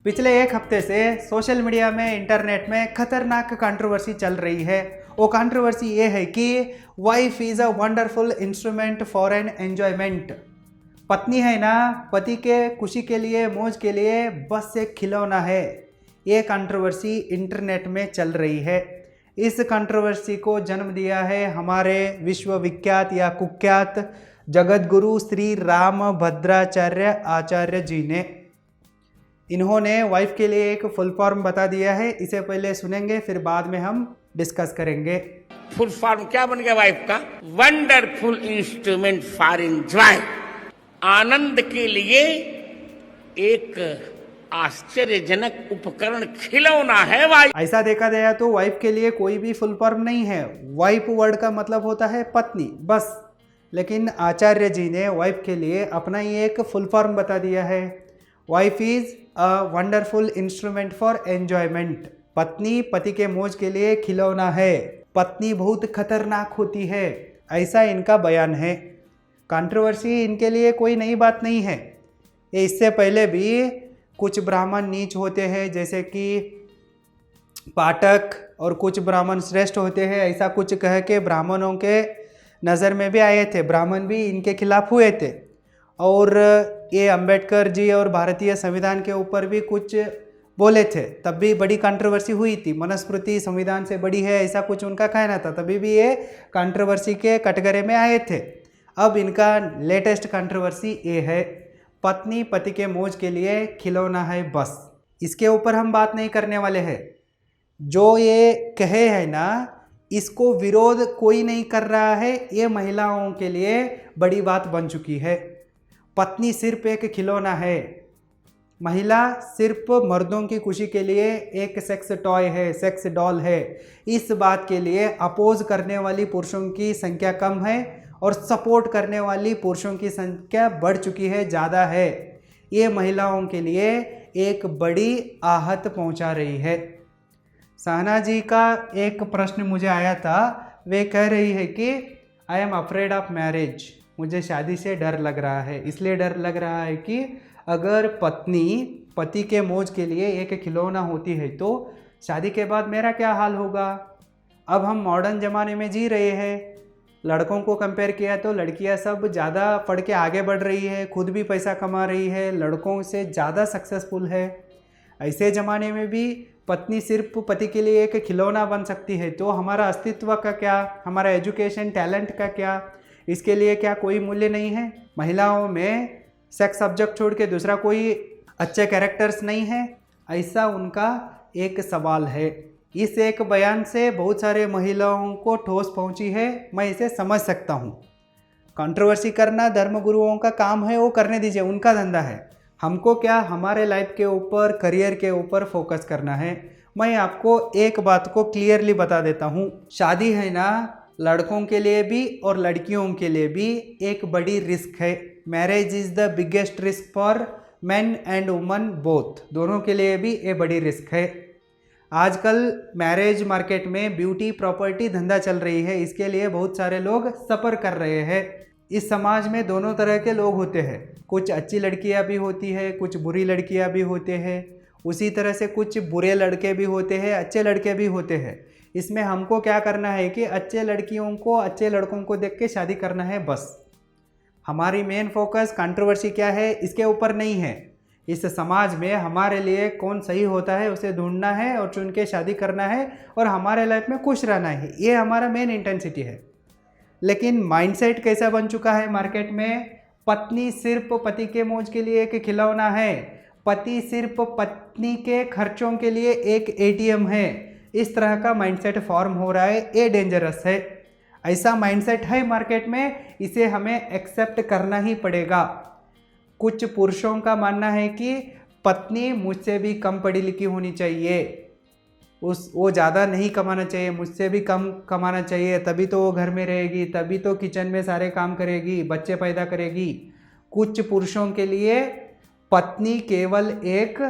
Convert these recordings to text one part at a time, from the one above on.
पिछले एक हफ्ते से सोशल मीडिया में इंटरनेट में खतरनाक कंट्रोवर्सी चल रही है। वो कंट्रोवर्सी ये है कि wife is a wonderful instrument for an enjoyment. पत्नी है ना, पति के खुशी के लिए, मौज के लिए बस एक खिलौना है। ये कंट्रोवर्सी इंटरनेट में चल रही है। इस कंट्रोवर्सी को जन्म दिया है हमारे विश्वविख्यात या कुख्यात जगत गुरु श्री रामभद्राचार्य आचार्य जी ने। इन्होंने वाइफ के लिए एक फुल फॉर्म बता दिया है। इसे पहले सुनेंगे, फिर बाद में हम डिस्कस करेंगे। फुल फॉर्म क्या बन गया वाइफ का? Wonderful instrument for enjoy. आनंद के लिए एक आश्चर्यजनक उपकरण, खिलौना है वाइफ। ऐसा देखा गया तो वाइफ के लिए कोई भी फुल फॉर्म नहीं है। वाइफ वर्ड का मतलब होता है पत्नी, बस। लेकिन आचार्य जी ने वाइफ के लिए अपना ही एक फुल फॉर्म बता दिया है। Wife is a wonderful instrument for enjoyment. पत्नी पति के मौज के लिए खिलौना है। पत्नी बहुत खतरनाक होती है, ऐसा इनका बयान है। कंट्रोवर्सी इनके लिए कोई नई बात नहीं है। ये इससे पहले भी कुछ ब्राह्मण नीच होते हैं, जैसे कि पाठक, और कुछ ब्राह्मण श्रेष्ठ होते हैं, ऐसा कुछ कह के ब्राह्मणों के नज़र में भी आए थे। ब्राह्मण भी इनके खिलाफ हुए थे। और ये अंबेडकर जी और भारतीय संविधान के ऊपर भी कुछ बोले थे, तब भी बड़ी कंट्रोवर्सी हुई थी। मनुस्मृति संविधान से बड़ी है, ऐसा कुछ उनका कहना था, तभी भी ये कंट्रोवर्सी के कटघरे में आए थे। अब इनका लेटेस्ट कंट्रोवर्सी ये है, पत्नी पति के मौज के लिए खिलौना है, बस। इसके ऊपर हम बात नहीं करने वाले हैं। जो ये कहे है ना, इसको विरोध कोई नहीं कर रहा है। ये महिलाओं के लिए बड़ी बात बन चुकी है। पत्नी सिर्फ एक खिलौना है। महिला सिर्फ मर्दों की खुशी के लिए एक सेक्स टॉय है, सेक्स डॉल है। इस बात के लिए अपोज करने वाली पुरुषों की संख्या कम है और सपोर्ट करने वाली पुरुषों की संख्या बढ़ चुकी है, ज़्यादा है। ये महिलाओं के लिए एक बड़ी आहत पहुंचा रही है। सहना जी का एक प्रश्न मुझे आया था। वे कह रही है कि I am afraid of marriage. मुझे शादी से डर लग रहा है। इसलिए डर लग रहा है कि अगर पत्नी पति के मौज के लिए एक खिलौना होती है तो शादी के बाद मेरा क्या हाल होगा। अब हम मॉडर्न ज़माने में जी रहे हैं। लड़कों को कंपेयर किया तो लड़कियां सब ज़्यादा पढ़ के आगे बढ़ रही है, खुद भी पैसा कमा रही है, लड़कों से ज़्यादा सक्सेसफुल है। ऐसे ज़माने में भी पत्नी सिर्फ पति के लिए एक खिलौना बन सकती है तो हमारा अस्तित्व का क्या, हमारा एजुकेशन, टैलेंट का क्या, इसके लिए क्या कोई मूल्य नहीं है? महिलाओं में सेक्स सब्जेक्ट छोड़ के दूसरा कोई अच्छे कैरेक्टर्स नहीं है? ऐसा उनका एक सवाल है। इस एक बयान से बहुत सारे महिलाओं को ठोस पहुंची है। मैं इसे समझ सकता हूं। कंट्रोवर्सी करना धर्मगुरुओं का काम है, वो करने दीजिए, उनका धंधा है। हमको क्या, हमारे लाइफ के ऊपर, करियर के ऊपर फोकस करना है। मैं आपको एक बात को क्लियरली बता देता हूँ। शादी है ना, लड़कों के लिए भी और लड़कियों के लिए भी एक बड़ी रिस्क है। Marriage is the biggest risk for main and woman both. दोनों के लिए भी ये बड़ी रिस्क है। आजकल मैरिज मार्केट में ब्यूटी प्रॉपर्टी धंधा चल रही है। इसके लिए बहुत सारे लोग सफ़र कर रहे हैं। इस समाज में दोनों तरह के लोग होते हैं। कुछ अच्छी लड़कियां भी होती है, कुछ बुरी लड़कियां भी होते हैं। उसी तरह से कुछ बुरे लड़के भी होते हैं, अच्छे लड़के भी होते हैं। इसमें हमको क्या करना है कि अच्छे लड़कियों को, अच्छे लड़कों को देख के शादी करना है, बस। हमारी मेन फोकस कंट्रोवर्सी क्या है इसके ऊपर नहीं है। इस समाज में हमारे लिए कौन सही होता है उसे ढूंढना है और चुन के शादी करना है और हमारे लाइफ में खुश रहना है। ये हमारा मेन इंटेंसिटी है। लेकिन माइंडसेट कैसा बन चुका है मार्केट में? पत्नी सिर्फ पति के मौज के लिए एक खिलौना है। पति सिर्फ पत्नी के खर्चों के लिए एक एटीएम है। इस तरह का माइंडसेट फॉर्म हो रहा है। ये डेंजरस है। ऐसा माइंडसेट है मार्केट में, इसे हमें एक्सेप्ट करना ही पड़ेगा। कुछ पुरुषों का मानना है कि पत्नी मुझसे भी कम पढ़ी लिखी होनी चाहिए, वो ज़्यादा नहीं कमाना चाहिए, मुझसे भी कम कमाना चाहिए, तभी तो वो घर में रहेगी, तभी तो किचन में सारे काम करेगी, बच्चे पैदा करेगी। कुछ पुरुषों के लिए पत्नी केवल एक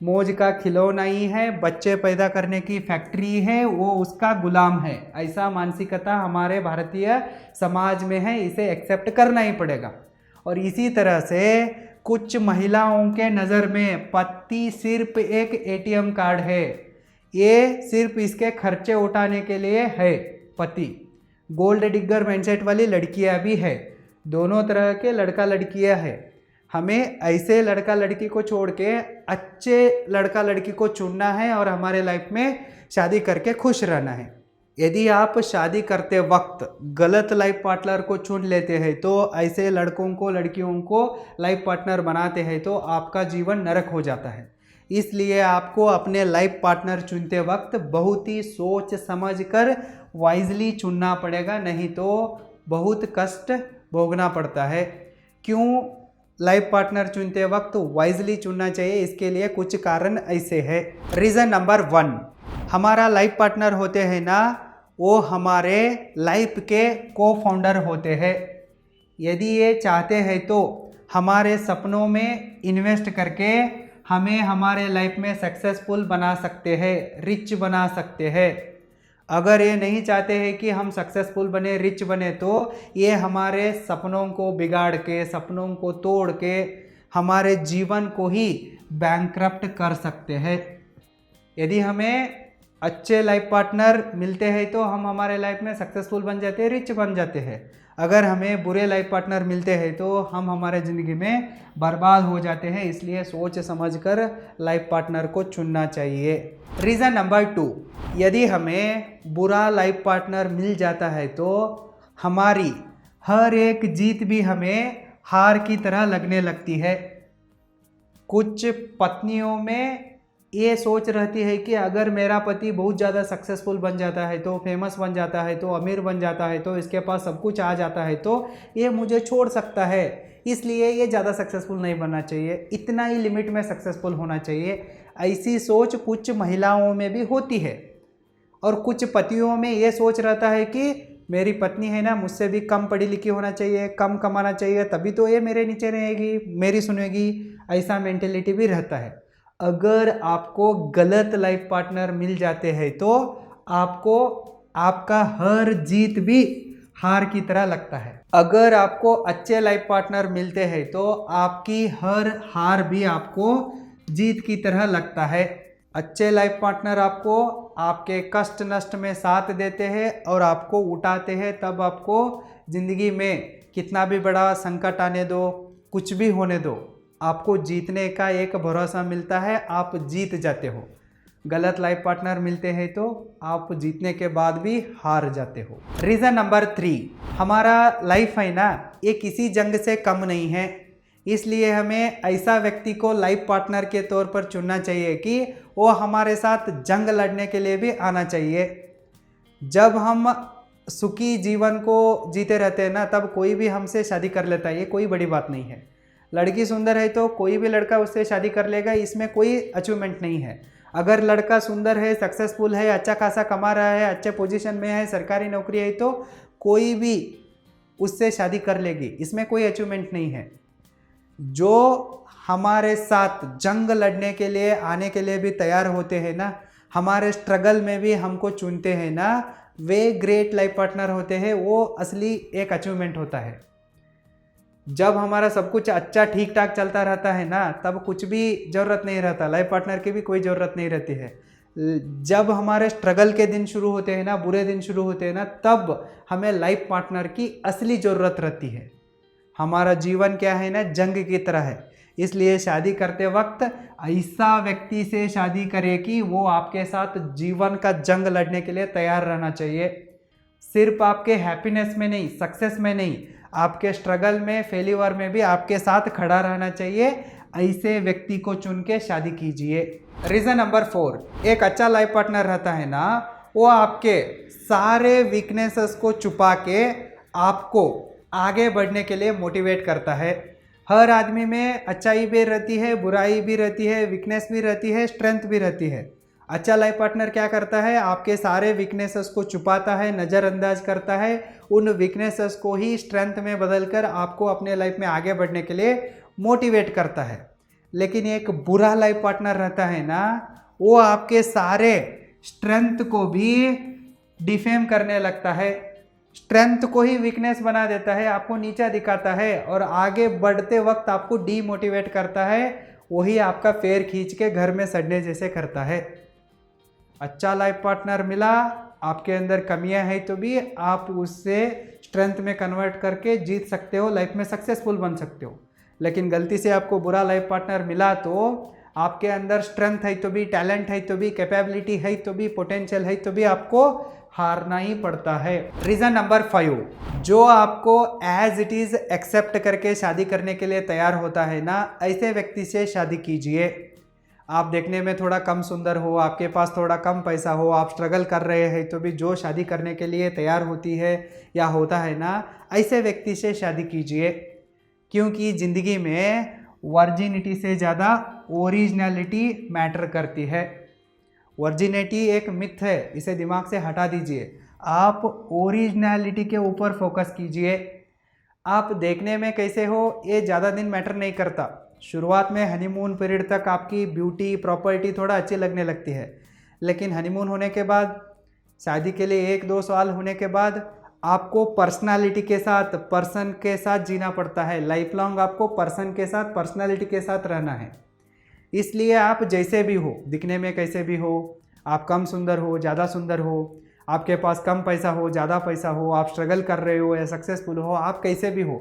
मौज का खिलौना ही है, बच्चे पैदा करने की फैक्ट्री है, वो उसका गुलाम है। ऐसा मानसिकता हमारे भारतीय समाज में है। इसे एक्सेप्ट करना ही पड़ेगा। और इसी तरह से कुछ महिलाओं के नज़र में पति सिर्फ एक एटीएम कार्ड है, ये सिर्फ इसके खर्चे उठाने के लिए है पति। गोल्ड डिगर माइंडसेट वाली लड़कियां भी है, दोनों तरह के लड़का लड़कियां है। हमें ऐसे लड़का लड़की को छोड़ के अच्छे लड़का लड़की को चुनना है और हमारे लाइफ में शादी करके खुश रहना है। यदि आप शादी करते वक्त गलत लाइफ पार्टनर को चुन लेते हैं तो ऐसे लड़कों को लड़कियों को लाइफ पार्टनर बनाते हैं तो आपका जीवन नरक हो जाता है। इसलिए आपको अपने लाइफ पार्टनर चुनते वक्त बहुत ही सोच समझ कर वाइजली चुनना पड़ेगा, नहीं तो बहुत कष्ट भोगना पड़ता है। क्यों लाइफ पार्टनर चुनते वक्त वाइजली चुनना चाहिए, इसके लिए कुछ कारण ऐसे है। रीज़न नंबर 1, हमारा लाइफ पार्टनर होते हैं ना, वो हमारे लाइफ के को फाउंडर होते हैं। यदि ये चाहते हैं तो हमारे सपनों में इन्वेस्ट करके हमें हमारे लाइफ में सक्सेसफुल बना सकते हैं, रिच बना सकते हैं। अगर ये नहीं चाहते हैं कि हम सक्सेसफुल बने, रिच बने, तो ये हमारे सपनों को बिगाड़ के, सपनों को तोड़ के हमारे जीवन को ही बैंकरप्ट कर सकते हैं। यदि हमें अच्छे लाइफ पार्टनर मिलते हैं तो हम हमारे लाइफ में सक्सेसफुल बन जाते हैं, रिच बन जाते हैं। अगर हमें बुरे लाइफ पार्टनर मिलते हैं तो हम हमारे ज़िंदगी में बर्बाद हो जाते हैं। इसलिए सोच समझकर लाइफ पार्टनर को चुनना चाहिए। रीज़न नंबर 2, यदि हमें बुरा लाइफ पार्टनर मिल जाता है तो हमारी हर एक जीत भी हमें हार की तरह लगने लगती है। कुछ पत्नियों में ये सोच रहती है कि अगर मेरा पति बहुत ज़्यादा सक्सेसफुल बन जाता है, तो फेमस बन जाता है, तो अमीर बन जाता है, तो इसके पास सब कुछ आ जाता है, तो ये मुझे छोड़ सकता है, इसलिए ये ज़्यादा सक्सेसफुल नहीं बनना चाहिए, इतना ही लिमिट में सक्सेसफुल होना चाहिए। ऐसी सोच कुछ महिलाओं में भी होती है। और कुछ पतियों में ये सोच रहता है कि मेरी पत्नी है ना, मुझसे भी कम पढ़ी लिखी होना चाहिए, कम कमाना चाहिए, तभी तो ये मेरे नीचे रहेगी, मेरी सुनेगी। ऐसा मेंटेलिटी भी रहता है। अगर आपको गलत लाइफ पार्टनर मिल जाते हैं तो आपको आपका हर जीत भी हार की तरह लगता है। अगर आपको अच्छे लाइफ पार्टनर मिलते हैं तो आपकी हर हार भी आपको जीत की तरह लगता है। अच्छे लाइफ पार्टनर आपको आपके कष्ट नष्ट में साथ देते हैं और आपको उठाते हैं। तब आपको ज़िंदगी में कितना भी बड़ा संकट आने दो, कुछ भी होने दो, आपको जीतने का एक भरोसा मिलता है, आप जीत जाते हो। गलत लाइफ पार्टनर मिलते हैं तो आप जीतने के बाद भी हार जाते हो। रीज़न नंबर 3, हमारा लाइफ है ना, ये किसी जंग से कम नहीं है। इसलिए हमें ऐसा व्यक्ति को लाइफ पार्टनर के तौर पर चुनना चाहिए कि वो हमारे साथ जंग लड़ने के लिए भी आना चाहिए। जब हम सुखी जीवन को जीते रहते हैं ना, तब कोई भी हमसे शादी कर लेता है, ये कोई बड़ी बात नहीं है। लड़की सुंदर है तो कोई भी लड़का उससे शादी कर लेगा, इसमें कोई अचीवमेंट नहीं है। अगर लड़का सुंदर है, सक्सेसफुल है, अच्छा खासा कमा रहा है, अच्छे पोजीशन में है, सरकारी नौकरी है, तो कोई भी उससे शादी कर लेगी, इसमें कोई अचीवमेंट नहीं है। जो हमारे साथ जंग लड़ने के लिए आने के लिए भी तैयार होते हैं ना, हमारे स्ट्रगल में भी हमको चुनते हैं ना, वे ग्रेट लाइफ पार्टनर होते हैं। वो असली एक अचीवमेंट होता है। जब हमारा सब कुछ अच्छा ठीक ठाक चलता रहता है ना, तब कुछ भी ज़रूरत नहीं रहता, लाइफ पार्टनर की भी कोई ज़रूरत नहीं रहती है। जब हमारे स्ट्रगल के दिन शुरू होते हैं ना, बुरे दिन शुरू होते हैं ना, तब हमें लाइफ पार्टनर की असली ज़रूरत रहती है। हमारा जीवन क्या है ना, जंग की तरह है। इसलिए शादी करते वक्त ऐसा व्यक्ति से शादी करें कि वो आपके साथ जीवन का जंग लड़ने के लिए तैयार रहना चाहिए। सिर्फ आपके हैप्पीनेस में नहीं, सक्सेस में नहीं, आपके स्ट्रगल में, फेल्यूर में भी आपके साथ खड़ा रहना चाहिए। ऐसे व्यक्ति को चुन के शादी कीजिए। रीज़न नंबर 4, एक अच्छा लाइफ पार्टनर रहता है ना, वो आपके सारे वीकनेसेस को छुपा के आपको आगे बढ़ने के लिए मोटिवेट करता है। हर आदमी में अच्छाई भी रहती है, बुराई भी रहती है, वीकनेस भी रहती है, स्ट्रेंथ भी रहती है। अच्छा लाइफ पार्टनर क्या करता है, आपके सारे वीकनेसेस को छुपाता है, नज़रअंदाज करता है, उन वीकनेसेस को ही स्ट्रेंथ में बदलकर आपको अपने लाइफ में आगे बढ़ने के लिए मोटिवेट करता है। लेकिन एक बुरा लाइफ पार्टनर रहता है ना, वो आपके सारे स्ट्रेंथ को भी डिफेम करने लगता है, स्ट्रेंथ को ही वीकनेस बना देता है, आपको नीचा दिखाता है और आगे बढ़ते वक्त आपको डीमोटिवेट करता है। वही आपका पैर खींच के घर में सड़ने जैसे करता है। अच्छा लाइफ पार्टनर मिला, आपके अंदर कमियां हैं तो भी आप उससे स्ट्रेंथ में कन्वर्ट करके जीत सकते हो, लाइफ में सक्सेसफुल बन सकते हो। लेकिन गलती से आपको बुरा लाइफ पार्टनर मिला तो आपके अंदर स्ट्रेंथ है तो भी, टैलेंट है तो भी, कैपेबिलिटी है तो भी, पोटेंशियल है तो भी आपको हारना ही पड़ता है। रीज़न नंबर 5, जो आपको एज इट इज़ एक्सेप्ट करके शादी करने के लिए तैयार होता है ना, ऐसे व्यक्ति से शादी कीजिए। आप देखने में थोड़ा कम सुंदर हो, आपके पास थोड़ा कम पैसा हो, आप स्ट्रगल कर रहे हैं तो भी जो शादी करने के लिए तैयार होती है या होता है ना, ऐसे व्यक्ति से शादी कीजिए। क्योंकि ज़िंदगी में वर्जिनिटी से ज़्यादा ओरिजिनलिटी मैटर करती है। वर्जिनिटी एक मिथ है, इसे दिमाग से हटा दीजिए। आप ओरिजिनलिटी के ऊपर फोकस कीजिए। आप देखने में कैसे हो ये ज़्यादा दिन मैटर नहीं करता। शुरुआत में हनीमून पीरियड तक आपकी ब्यूटी प्रॉपर्टी थोड़ा अच्छी लगने लगती है, लेकिन हनीमून होने के बाद, शादी के लिए 1-2 साल होने के बाद आपको पर्सनालिटी के साथ, पर्सन के साथ जीना पड़ता है। लाइफ लॉन्ग आपको पर्सन के साथ, पर्सनालिटी के साथ रहना है। इसलिए आप जैसे भी हो, दिखने में कैसे भी हो, आप कम सुंदर हो, ज़्यादा सुंदर हो, आपके पास कम पैसा हो, ज़्यादा पैसा हो, आप स्ट्रगल कर रहे हो या सक्सेसफुल हो, आप कैसे भी हो,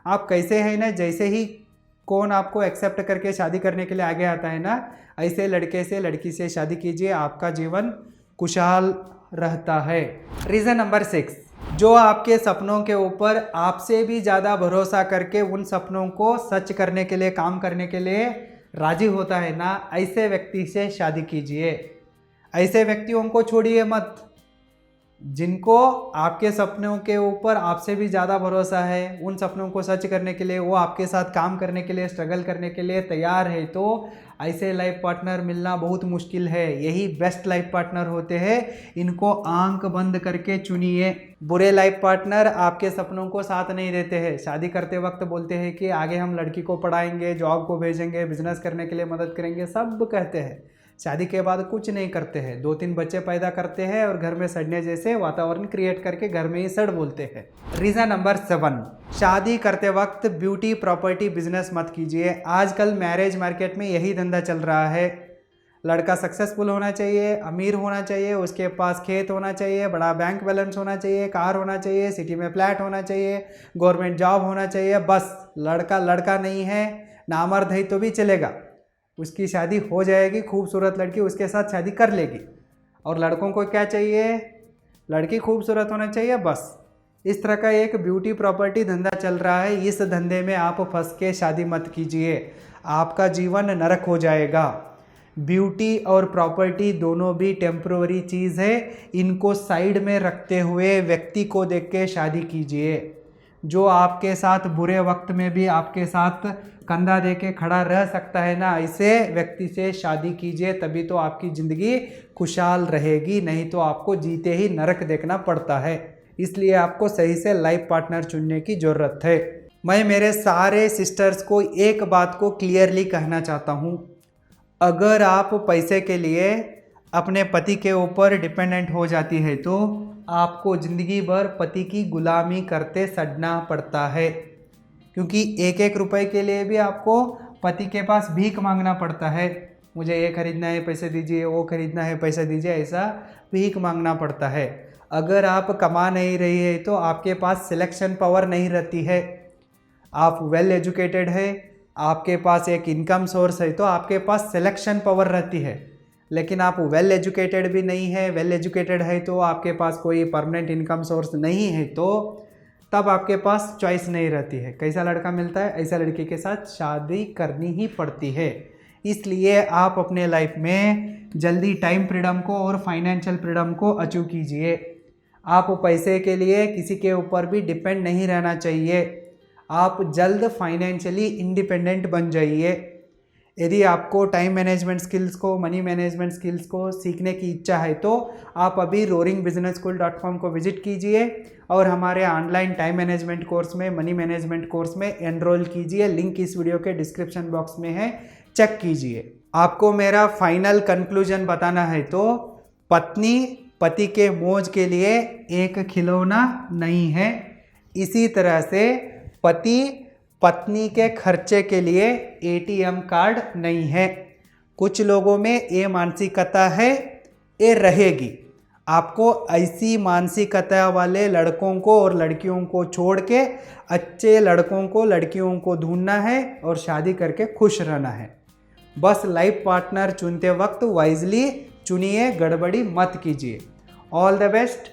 आप कैसे हैं ना, जैसे ही कौन आपको एक्सेप्ट करके शादी करने के लिए आगे आता है ना, ऐसे लड़के से, लड़की से शादी कीजिए, आपका जीवन खुशहाल रहता है। रीज़न नंबर 6, जो आपके सपनों के ऊपर आपसे भी ज़्यादा भरोसा करके उन सपनों को सच करने के लिए, काम करने के लिए राजी होता है ना, ऐसे व्यक्ति से शादी कीजिए। ऐसे व्यक्तियों को छोड़िए मत। जिनको आपके सपनों के ऊपर आपसे भी ज़्यादा भरोसा है, उन सपनों को सच करने के लिए, वो आपके साथ काम करने के लिए, स्ट्रगल करने के लिए तैयार है, तो ऐसे लाइफ पार्टनर मिलना बहुत मुश्किल है। यही बेस्ट लाइफ पार्टनर होते हैं, इनको आंख बंद करके चुनिए। बुरे लाइफ पार्टनर आपके सपनों को साथ नहीं देते हैं। शादी करते वक्त बोलते हैं कि आगे हम लड़की को पढ़ाएंगे, जॉब को भेजेंगे, बिजनेस करने के लिए मदद करेंगे, सब कहते हैं। शादी के बाद कुछ नहीं करते हैं, 2-3 बच्चे पैदा करते हैं और घर में सड़ने जैसे वातावरण क्रिएट करके घर में ही सड़ बोलते हैं। रीज़न नंबर 7, शादी करते वक्त ब्यूटी प्रॉपर्टी बिजनेस मत कीजिए। आजकल मैरिज मार्केट में यही धंधा चल रहा है। लड़का सक्सेसफुल होना चाहिए, अमीर होना चाहिए, उसके पास खेत होना चाहिए, बड़ा बैंक बैलेंस होना चाहिए, कार होना चाहिए, सिटी में फ्लैट होना चाहिए, गवर्नमेंट जॉब होना चाहिए। बस लड़का लड़का नहीं है, नामर्द है तो भी चलेगा, उसकी शादी हो जाएगी, खूबसूरत लड़की उसके साथ शादी कर लेगी। और लड़कों को क्या चाहिए? लड़की खूबसूरत होना चाहिए, बस। इस तरह का एक ब्यूटी प्रॉपर्टी धंधा चल रहा है। इस धंधे में आप फंस के शादी मत कीजिए, आपका जीवन नरक हो जाएगा। ब्यूटी और प्रॉपर्टी दोनों भी टेम्पररी चीज़ है, इनको साइड में रखते हुए व्यक्ति को देख के शादी कीजिए, जो आपके साथ बुरे वक्त में भी आपके साथ कंधा दे के खड़ा रह सकता है ना, ऐसे व्यक्ति से शादी कीजिए, तभी तो आपकी ज़िंदगी खुशहाल रहेगी, नहीं तो आपको जीते ही नरक देखना पड़ता है। इसलिए आपको सही से लाइफ पार्टनर चुनने की ज़रूरत है। मैं मेरे सारे सिस्टर्स को एक बात को क्लियरली कहना चाहता हूँ, अगर आप पैसे के लिए अपने पति के ऊपर डिपेंडेंट हो जाती है तो आपको ज़िंदगी भर पति की गुलामी करते सड़ना पड़ता है, क्योंकि 1-1 रुपए के लिए भी आपको पति के पास भीख मांगना पड़ता है। मुझे ये खरीदना है, पैसे दीजिए, वो खरीदना है, पैसे दीजिए, ऐसा भीख मांगना पड़ता है। अगर आप कमा नहीं रही है तो आपके पास सिलेक्शन पावर नहीं रहती है। आप वेल एजुकेटेड है, आपके पास एक इनकम सोर्स है तो आपके पास सिलेक्शन पावर रहती है। लेकिन आप वेल एजुकेटेड भी नहीं है, वेल एजुकेटेड है तो आपके पास कोई परमानेंट इनकम सोर्स नहीं है, तो तब आपके पास चॉइस नहीं रहती है। कैसा लड़का मिलता है, ऐसा लड़की के साथ शादी करनी ही पड़ती है। इसलिए आप अपने लाइफ में जल्दी टाइम फ्रीडम को और फाइनेंशियल फ्रीडम को अचीव कीजिए। आप पैसे के लिए किसी के ऊपर भी डिपेंड नहीं रहना चाहिए। आप जल्द फाइनेंशियली इंडिपेंडेंट बन जाइए। यदि आपको टाइम मैनेजमेंट स्किल्स को, मनी मैनेजमेंट स्किल्स को सीखने की इच्छा है तो आप अभी roaringbusinessschool.com को विजिट कीजिए और हमारे ऑनलाइन टाइम मैनेजमेंट कोर्स में, मनी मैनेजमेंट कोर्स में एनरोल कीजिए। लिंक इस वीडियो के डिस्क्रिप्शन बॉक्स में है, चेक कीजिए। आपको मेरा फाइनल कंक्लूजन बताना है तो पत्नी पति के मौज के लिए एक खिलौना नहीं है, इसी तरह से पति पत्नी के खर्चे के लिए एटीएम कार्ड नहीं है। कुछ लोगों में ये मानसिकता है, ये रहेगी। आपको ऐसी मानसिकता वाले लड़कों को और लड़कियों को छोड़ के अच्छे लड़कों को लड़कियों को ढूंढना है और शादी करके खुश रहना है। बस लाइफ पार्टनर चुनते वक्त वाइजली चुनिए, गड़बड़ी मत कीजिए। All the best.